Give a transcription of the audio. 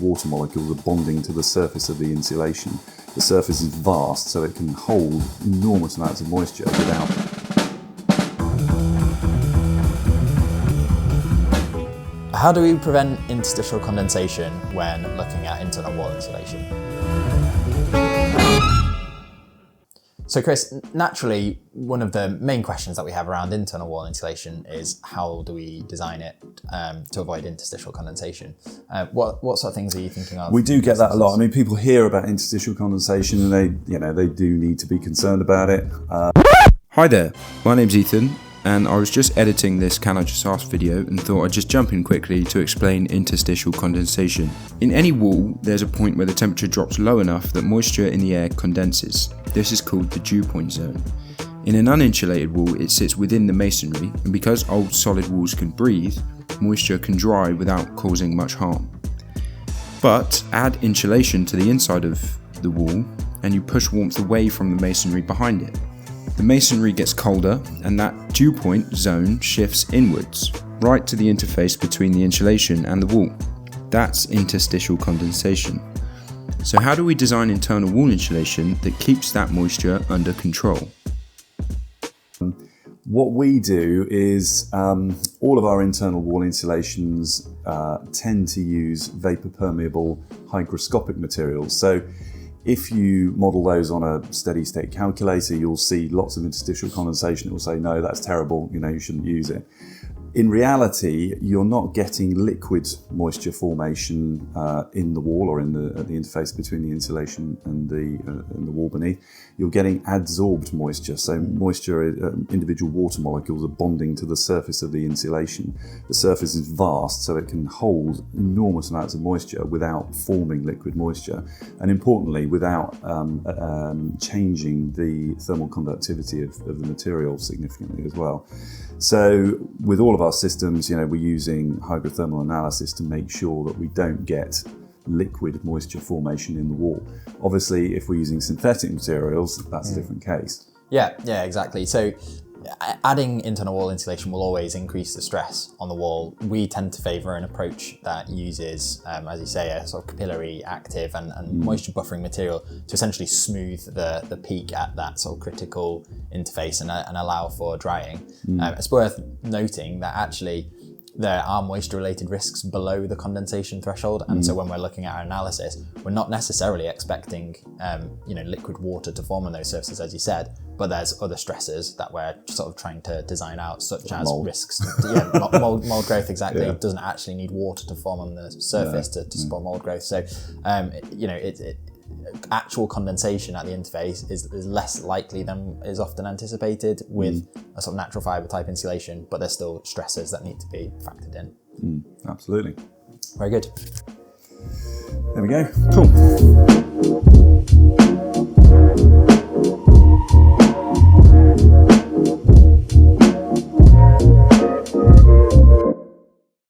Water molecules are bonding to the surface of the insulation. The surface is vast, so it can hold enormous amounts of moisture without... How do we prevent interstitial condensation when looking at internal wall insulation? So Chris, naturally, one of the main questions that we have around internal wall insulation is how do we design it to avoid interstitial condensation? What sort of things are you thinking of? We do get that a lot. I mean, people hear about interstitial condensation and they do need to be concerned about it. Hi there, my name's Ethan, and I was just editing this Can I Just Ask video and thought I'd just jump in quickly to explain interstitial condensation. In any wall, there's a point where the temperature drops low enough that moisture in the air condenses. This is called the dew point zone. In an uninsulated wall, it sits within the masonry, and because old solid walls can breathe, moisture can dry without causing much harm. But add insulation to the inside of the wall, and you push warmth away from the masonry behind it. The masonry gets colder, and that dew point zone shifts inwards, right to the interface between the insulation and the wall. That's interstitial condensation. So how do we design internal wall insulation that keeps that moisture under control? What we do is all of our internal wall insulations tend to use vapour permeable hygroscopic materials. So if you model those on a steady state calculator, you'll see lots of interstitial condensation. It will say, no, that's terrible, you shouldn't use it. In reality, you're not getting liquid moisture formation in the wall or at the interface between the insulation and the wall beneath. You're getting adsorbed moisture. So moisture, individual water molecules are bonding to the surface of the insulation. The surface is vast, so it can hold enormous amounts of moisture without forming liquid moisture. And importantly, without changing the thermal conductivity of the material significantly as well. So with all of our systems, we're using hygrothermal analysis to make sure that we don't get liquid moisture formation in the wall. Obviously, if we're using synthetic materials, that's a different case. Yeah, exactly. So adding internal wall insulation will always increase the stress on the wall. We tend to favour an approach that uses, as you say, a sort of capillary, active and moisture buffering material to essentially smooth the peak at that sort of critical interface and allow for drying. It's worth noting that actually there are moisture-related risks below the condensation threshold, and so when we're looking at our analysis, we're not necessarily expecting liquid water to form on those surfaces, as you said, but there's other stresses that we're sort of trying to design out, such as mold. Risks. Mold growth, exactly. It doesn't actually need water to form on the surface to support mold growth. So, actual condensation at the interface is less likely than is often anticipated with a sort of natural fibre type insulation, but there's still stresses that need to be factored in. Absolutely. Very good. There we go. Cool.